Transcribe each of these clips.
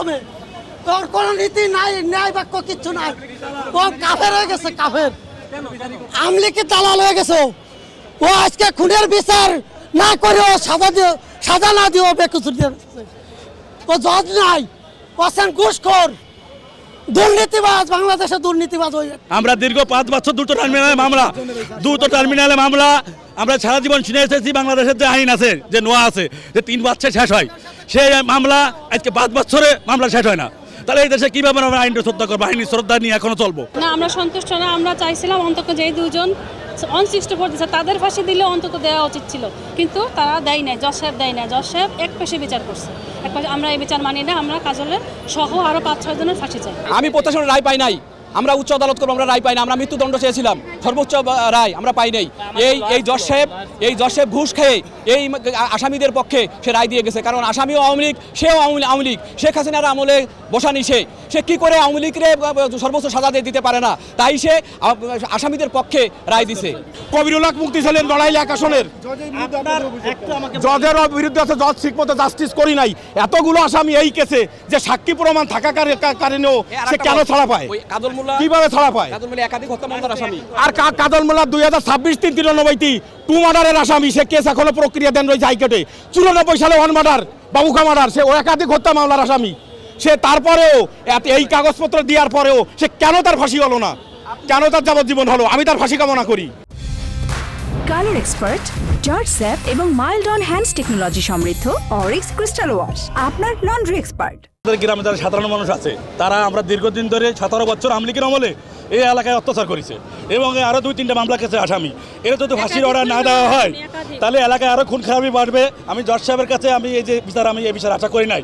মাধ্যমে। ওর কোনো নীতি নাই, ন্যায় বাক্য কিচ্ছু নাই। ও কাফের হয়ে গেছে, কাফের। আমলিকে দালাল হয়ে গেছে। ও আজকে খুনের বিচার না করে ও সাজা না দিয়ে ও বেকসুর দিয়ে ও জজ নাই, ও ঘুষখোর, দুর্নীতিবাজ, বাংলাদেশের দুর্নীতিবাজ। আমরা দীর্ঘ 5 বছর দুটো টার্মিনালে মামলা আমরা সারা জীবন শুনে এসেছি। বাংলাদেশের যে আইন আছে, যে নোয়া আছে, যে 3 বছরে শেষ হয়, সেই মামলা আজকে 5 বছরে মামলা শেষ হয় না। তাহলে এই দেশে কিভাবে আমরা আইনটা শ্রদ্ধা করবো? আইনি শ্রদ্ধা নিয়ে এখনো চলবো না। আমরা সন্তুষ্ট না। আমরা চাইছিলাম অন্তত যে 2জন অন64 দিচ্ছে তাদের ফাঁসি দিলে অন্তত দেওয়া উচিত ছিল, কিন্তু তারা দেয় নাই। জজ সাহেব দেয় নাই। জজ সাহেব এক পেশে বিচার করছে। আমরা এই বিচার মানি না। আমরা কাজলের সহ আরো 5-6 জনের ফাঁসি চাই। আমি প্রত্যাশার রায় পাই নাই। আমরা উচ্চ আদালত করবো, আমরা রায় পাই না। আমরা মৃত্যুদণ্ড চেয়েছিলাম, সর্বোচ্চ রায় আমরা পাই নাই। এই জজ সাহেব ঘুষ খেয়ে এই আসামিদের পক্ষে সে রায় দিয়ে গেছে। কারণ আসামিও আওয়ামী লীগ, সেও আওয়ামী লীগ। শেখ হাসিনার আমলে বসানি সে কি করে আওয়ামী লীগরে সর্বোচ্চ সাজা দিতে পারে না, তাই সে আসামিদের পক্ষে রায় দিছে। কবিরুল হক মুক্তি ছিলেন লড়াইল এক আসনের, জজের বিরুদ্ধে আছে, জজ ঠিক মতো জাস্টিস করি নাই। এতগুলো আসামি এই কেসে যে সাক্ষী প্রমাণ থাকা কারণেও সে কেন ছাড়া পায়? কিভাবে ছাড়া পায়? একাধিক হত্যা মামলার আসামি। আর কাজল মোল্লা 2026-3-93 2 মার্ডারের আসামি। সে কেস এখনো প্রক্রিয়া দেন রয়েছে হাইকোর্টে। 94 সালে 1 মার্ডার, বাবুখা মার্ডার, সে ও একাধিক হত্যা মামলার আসামি। সে তারপরেও এই কাগজপত্র দেওয়ার পরেও সে কেন তার ফাঁসি হলো না? কেন তার যাবজ্জীবন হলো? আমি তার ফাঁসি কামনা করি। কালার এক্সপার্ট, জর্জ স্যাপ এবং মাইল্ড অন হ্যান্ডস টেকনোলজি সমৃদ্ধ অরিক্স ক্রিস্টাল ওয়াশ আপনার লন্ড্রি এক্সপার্ট। গ্রামে যারা সাধারণ মানুষ আছে, তারা আমরা দীর্ঘদিন ধরে 17 বছর আওয়ামী লীগের আমলে এই এলাকায় অত্যাচার করেছে এবং আরো 2-3টা মামলা কেসে আসামি। এরা যদি ফাঁসির অর্ডার না দেওয়া হয় তাহলে এলাকায় আরো খুন খারাপি বাড়বে। আমি জজ সাহেবের কাছে আমি এই বিচার আশা করি নাই।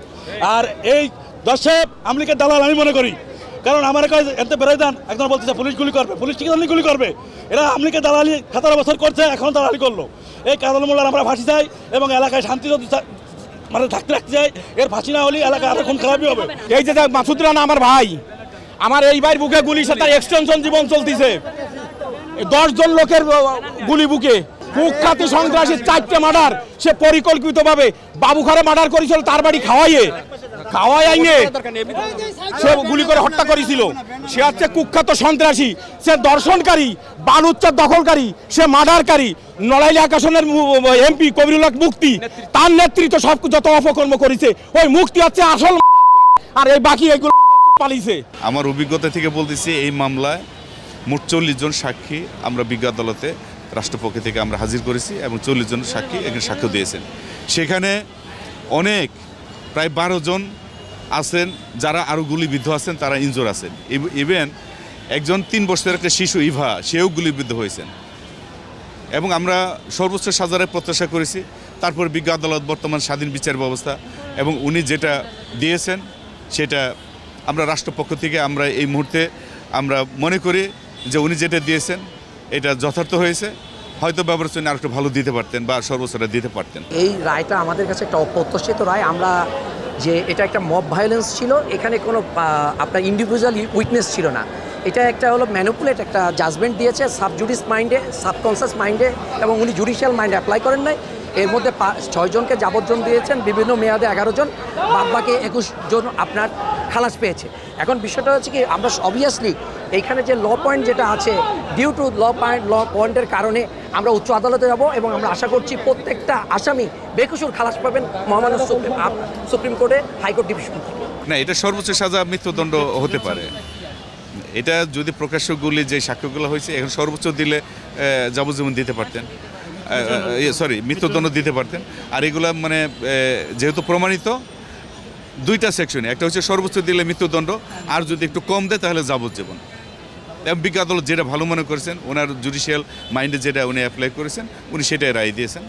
আর এই জজ সাহেব আওয়ামী লীগের দালাল আমি মনে করি। কারণ আমার এতে বেরোয় দেন, একজন বলতেছে পুলিশ গুলি করবে। পুলিশ কি গুলি করবে? এরা আওয়ামী লীগের দালালি 17 বছর করছে, এখন দালালি করলো। এই কাজল মোল্লার আমরা ফাঁসি চাই এবং এলাকায় শান্তি যদি মানে থাকতে চাই। এর ফাঁসি না হলে এলাকা আরো খুন খারাপই হবে। এই যে মাসুদ রানা আমার ভাই, আমার এই ভাইয়ের বুকে গুলি, সে তার এক্সটেনশন জীবন চলতেছে। 10 জন লোকের গুলি বুকে, কুখ্যাতি সন্ত্রাসী 4টে মার্ডার। সে পরিকল্পিতভাবে বাবুখারে মার্ডার করেছিল, তার বাড়ি খাওয়াই আইনে সে গুলি করে হত্যা করেছিল। সে হচ্ছে কুখ্যাত সন্ত্রাসী, সে দর্শনকারী, বালুচ্চার দখলকারী, সে মার্ডারকারী। নড়াইল এক আসনের এমপি কবিরুল হক মুক্তি, তার নেতৃত্ব সব যত অপকর্ম করেছে, ওই মুক্তি হচ্ছে আসল, আর এই বাকি এগুলো পালিয়েছে। আমার অভিজ্ঞতা থেকে বলতেছি, এই মামলায় মোট 40 জন সাক্ষী আমরা বিজ্ঞ আদালতে রাষ্ট্রপক্ষ থেকে আমরা হাজির করেছি এবং 40 জন সাক্ষী এখানে সাক্ষ্য দিয়েছেন। সেখানে অনেক প্রায় 12 জন আছেন যারা আরও গুলিবিদ্ধ আছেন, তারা ইনজোর আছেন। ইভেন একজন 3 বছরের একটা শিশু ইভা, সেও গুলিবিদ্ধ হয়েছেন। এবং আমরা সর্বোচ্চ সাজার প্রত্যাশা করেছি। তারপর বিজ্ঞ আদালত বর্তমান স্বাধীন বিচার ব্যবস্থা এবং উনি যেটা দিয়েছেন সেটা আমরা রাষ্ট্রপক্ষ থেকে আমরা এই মুহূর্তে আমরা মনে করি যে উনি যেটা দিয়েছেন এটা যথার্থ হয়েছে। হয়তো ব্যবস্থা আর একটু ভালো দিতে পারতেন বা সর্বোচ্চটা দিতে পারতেন। এই রায়টা আমাদের কাছে একটা অপ্রত্যাশিত রায়। আমরা যে এটা একটা মব ভায়োলেন্স ছিল, এখানে কোনো আপনার ইন্ডিভিজুয়াল উইটনেস ছিল না। এটা একটা হলো ম্যানিপুলেট একটা জাজমেন্ট দিয়েছে সাবজুডিস মাইন্ডে, সাবকনসিয়াস মাইন্ডে, এবং উনি জুডিশিয়াল মাইন্ডে অ্যাপ্লাই করেন নাই। এর মধ্যে 6 জনকে যাবজ্জীবন দিয়েছেন, বিভিন্ন মেয়াদে 11 জন, বাদবাকি 21 জন আপনার খালাস পেয়েছে। এখন বিষয়টা হচ্ছে কি, আমরা অবভিয়াসলি এইখানে যে ল পয়েন্ট যেটা আছে, ডিউ টু ল পয়েন্টের কারণে আমরা উচ্চ আদালতে যাব এবং আমরা আশা করছি প্রত্যেকটা আসামি বেকসুর খালাস পাবেন মহামান্য সুপ্রিম কোর্টে, হাইকোর্ট ডিভিশন থেকে। না, এটা সর্বোচ্চ সাজা মৃত্যুদণ্ড হতে পারে। এটা যদি প্রকাশ্যগুলি যে সাক্ষ্যগুলো হয়েছে, এখন সর্বোচ্চ দিলে যাবজ্জীবন দিতে পারতেন, মৃত্যুদণ্ড দিতে পারতেন। আর এগুলা মানে যেহেতু প্রমাণিত 2টা সেকশনে, একটা হচ্ছে সর্বোচ্চ দিলে মৃত্যুদণ্ড, আর যদি একটু কম দেয় তাহলে যাবজ্জীবন। এবং বিজ্ঞ আদালত যেটা ভালো মনে করেছেন, ওনার জুডিশিয়াল মাইন্ডে যেটা উনি অ্যাপ্লাই করেছেন, উনি সেটাই রায় দিয়েছেন।